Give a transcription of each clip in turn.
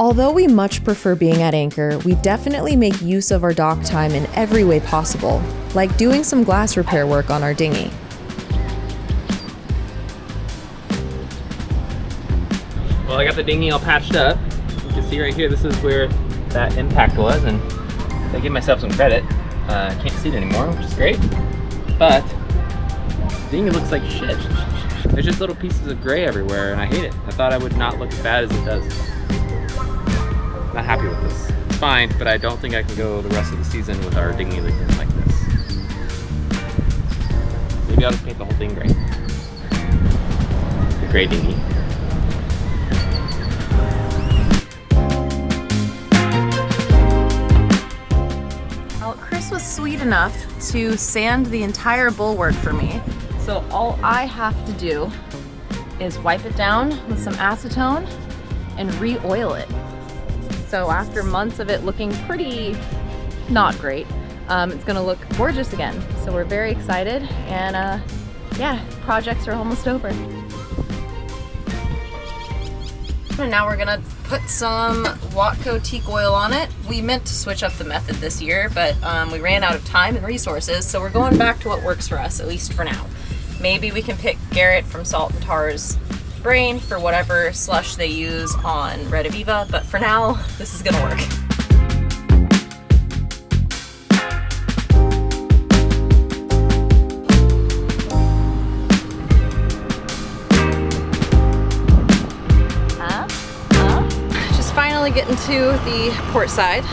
Although we much prefer being at anchor, we definitely make use of our dock time in every way possible, like doing some glass repair work on our dinghy. Well, I got the dinghy all patched up. You can see right here, this is where that impact was, and I give myself some credit. I can't see it anymore, which is great, but the dinghy looks like shit. There's just little pieces of gray everywhere, and I hate it. I thought I would not look as bad as it does. Not happy with this. It's fine, but I don't think I can go the rest of the season with our dinghy looking like this. Maybe I'll just paint the whole thing gray. The gray dinghy. Well, Chris was sweet enough to sand the entire bulwark for me. So all I have to do is wipe it down with some acetone and re-oil it. So after months of it looking pretty not great, it's gonna look gorgeous again. So we're very excited, and yeah, projects are almost over. And now we're gonna put some Watco teak oil on it. We meant to switch up the method this year, but we ran out of time and resources, so we're going back to what works for us, at least for now. Maybe we can pick Garrett from Salt and Tar's brain for whatever slush they use on Red Aviva, but for now, this is gonna work. Just finally getting to the port side.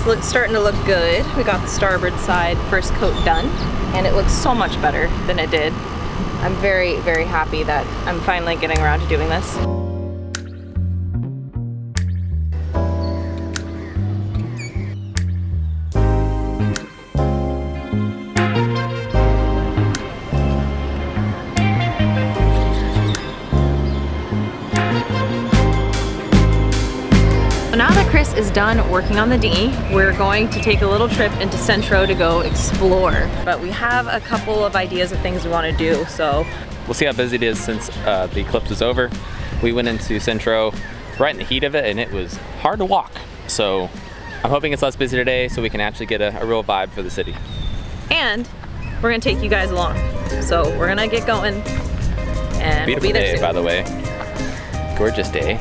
It's starting to look good. We got the starboard side first coat done, and it looks so much better than it did. I'm very, very happy that I'm finally getting around to doing this. Now that Chris is done working on the dinghy, we're going to take a little trip into Centro to go explore. But we have a couple of ideas of things we want to do, so. We'll see how busy it is since the eclipse is over. We went into Centro right in the heat of it, and it was hard to walk. So I'm hoping it's less busy today so we can actually get a real vibe for the city. And we're gonna take you guys along. So we're gonna get going, and beautiful we'll be there day, soon. by the way. Gorgeous day.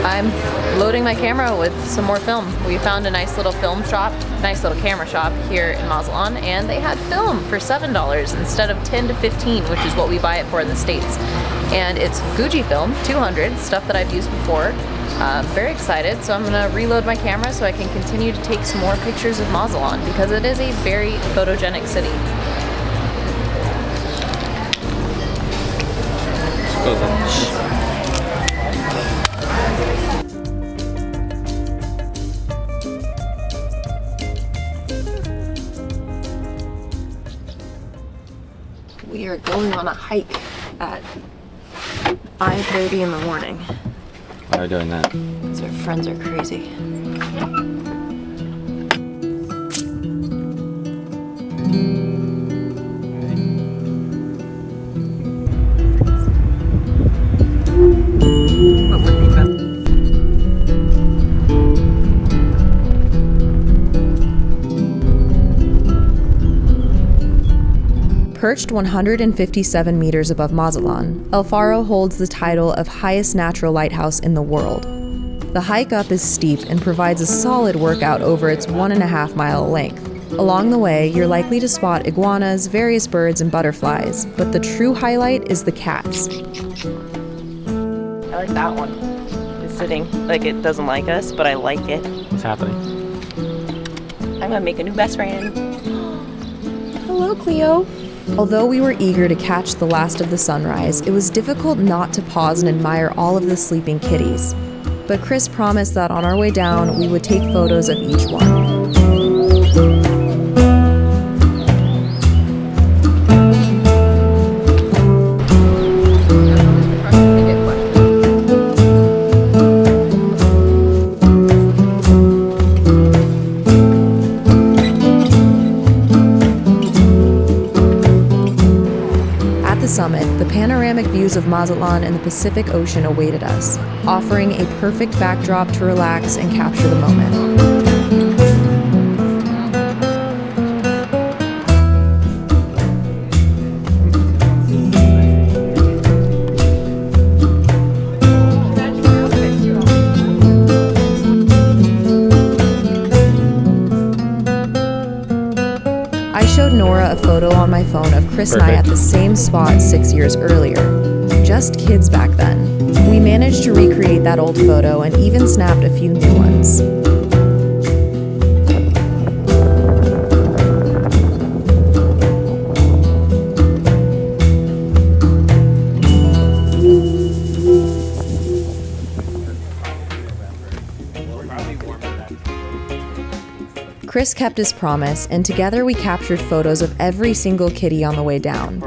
I'm loading my camera with some more film. We found a nice little film shop, nice little camera shop here in Mazatlán, and they had film for $7 instead of 10 to 15, which is what we buy it for in the States. And it's Fuji film, 200, stuff that I've used before. Very excited, so I'm gonna reload my camera so I can continue to take some more pictures of Mazatlán because it is a very photogenic city. are going on a hike at 5:30 in the morning. Why are we doing that? Because our friends are crazy. Perched 157 meters above Mazatlan, El Faro holds the title of highest natural lighthouse in the world. The hike up is steep and provides a solid workout over its 1.5-mile length. Along the way, you're likely to spot iguanas, various birds, and butterflies, but the true highlight is the cats. I like that one. It's sitting like it doesn't like us, but I like it. What's happening? I'm gonna make a new best friend. Hello, Cleo. Although we were eager to catch the last of the sunrise, it was difficult not to pause and admire all of the sleeping kitties. But Chris promised that on our way down, we would take photos of each one. Summit, the panoramic views of Mazatlan and the Pacific Ocean awaited us, offering a perfect backdrop to relax and capture the moment. I showed Nora a photo on my phone of Chris and I at the same spot 6 years earlier. Just kids back then. We managed to recreate that old photo and even snapped a few new ones. Chris kept his promise, and together we captured photos of every single kitty on the way down.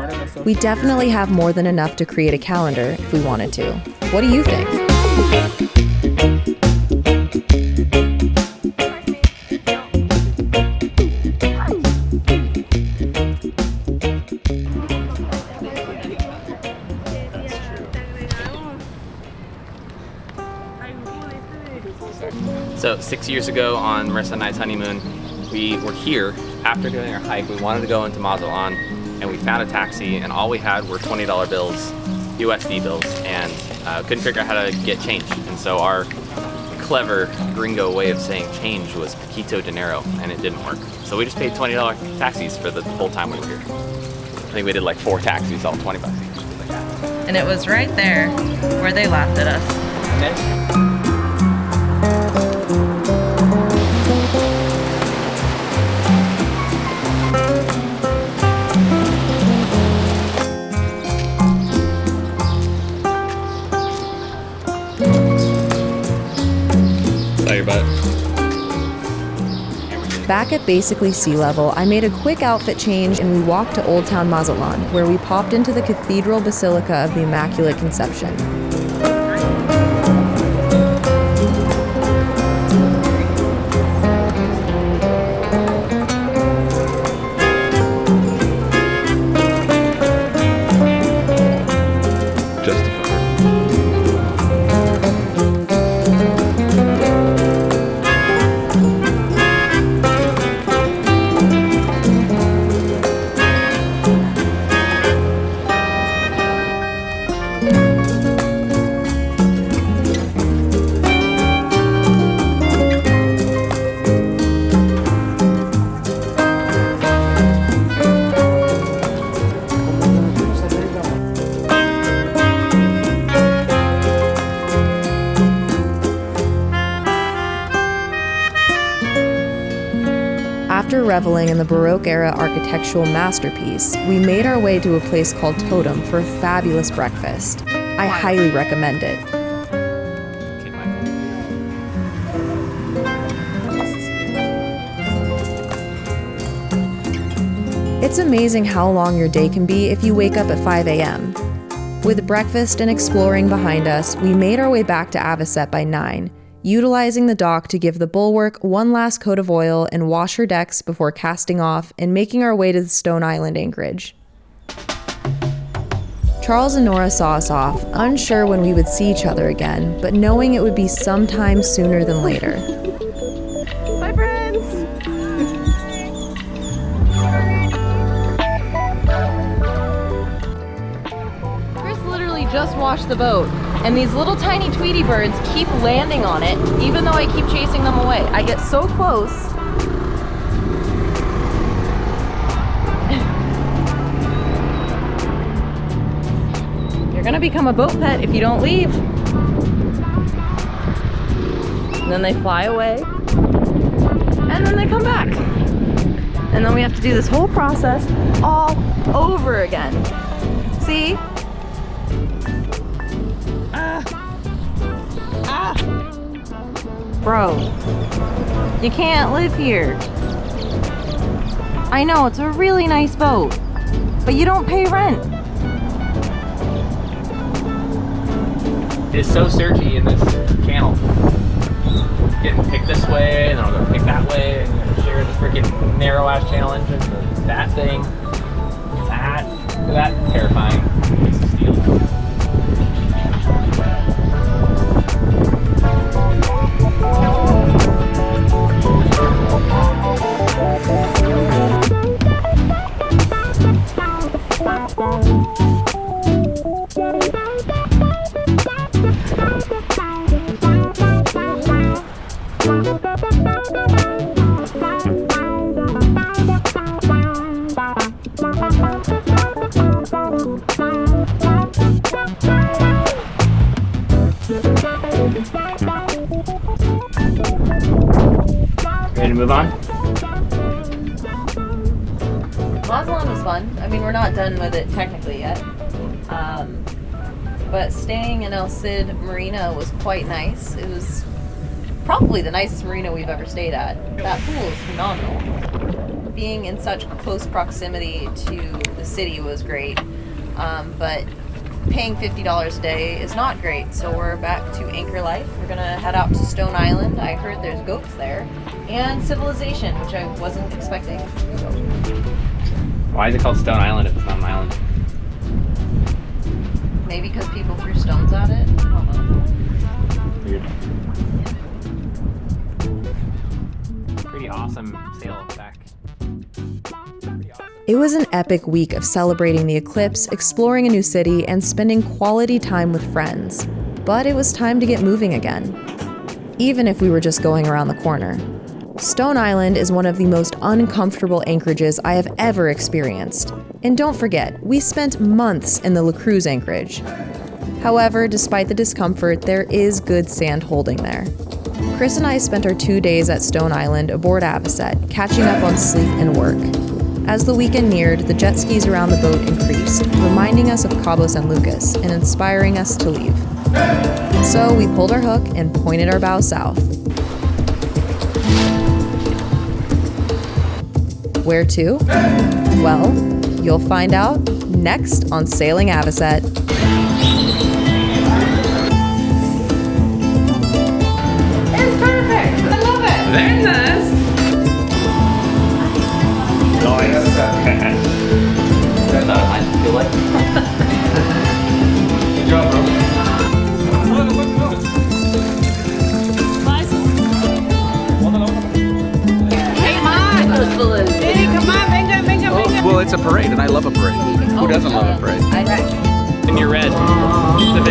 We definitely have more than enough to create a calendar if we wanted to. What do you think? So 6 years ago on Marissa and I's honeymoon, we were here after doing our hike. We wanted to go into Mazatlán and we found a taxi and all we had were $20 bills, USD bills, and couldn't figure out how to get change. And so our clever gringo way of saying change was poquito dinero, and it didn't work. So we just paid $20 taxis for the whole time we were here. I think we did like 4 taxis, all 20 bucks each. And it was right there where they laughed at us. Your butt. Back at basically sea level, I made a quick outfit change and we walked to Old Town Mazatlán, where we popped into the Cathedral Basilica of the Immaculate Conception. After reveling in the Baroque-era architectural masterpiece, we made our way to a place called Totem for a fabulous breakfast. I highly recommend it. It's amazing how long your day can be if you wake up at 5 a.m. With breakfast and exploring behind us, we made our way back to Avocet by 9, utilizing the dock to give the Bulwark one last coat of oil and wash her decks before casting off and making our way to the Stone Island anchorage. Charles and Nora saw us off, unsure when we would see each other again, but knowing it would be sometime sooner than later. Bye, friends! Just washed the boat, and these little tiny Tweety birds keep landing on it even though I keep chasing them away. I get so close. You're gonna become a boat pet if you don't leave. And then they fly away, and then they come back, and then we have to do this whole process all over again. See? Bro, you can't live here. I know, it's a really nice boat, but you don't pay rent. It's so surgy in this channel. Getting picked this way, and then I'll go pick that way, and then share this freaking narrow-ass channel entrance with that thing. That terrifying piece of steel. Ready to move on? Mazatlán was fun. I mean, we're not done with it technically yet. But staying in El Cid Marina was quite nice. It was probably the nicest marina we've ever stayed at. That pool is phenomenal. Being in such close proximity to the city was great. But paying $50 a day is not great, so we're back to Anchor Life. We're gonna head out to Stone Island. I heard there's goats there, and Civilization, which I wasn't expecting. So. Why is it called Stone Island if it's not an island? Maybe because people threw stones at it. I don't know. Weird. Pretty awesome sail back. Pretty awesome. It was an epic week of celebrating the eclipse, exploring a new city, and spending quality time with friends. But it was time to get moving again, even if we were just going around the corner. Stone Island is one of the most uncomfortable anchorages I have ever experienced. And don't forget, we spent months in the La Cruz anchorage. However, despite the discomfort, there is good sand holding there. Chris and I spent our 2 days at Stone Island aboard Avocet, catching up on sleep and work. As the weekend neared, the jet skis around the boat increased, reminding us of Cabo San Lucas and inspiring us to leave. So we pulled our hook and pointed our bow south. Where to? Well, you'll find out next on Sailing Avocet. It's perfect! I love it! Very nice! Nice! That's not a nice feel like. Good job, bro. Well, it's a parade, and I love a parade. Who doesn't love a parade? And you're red. The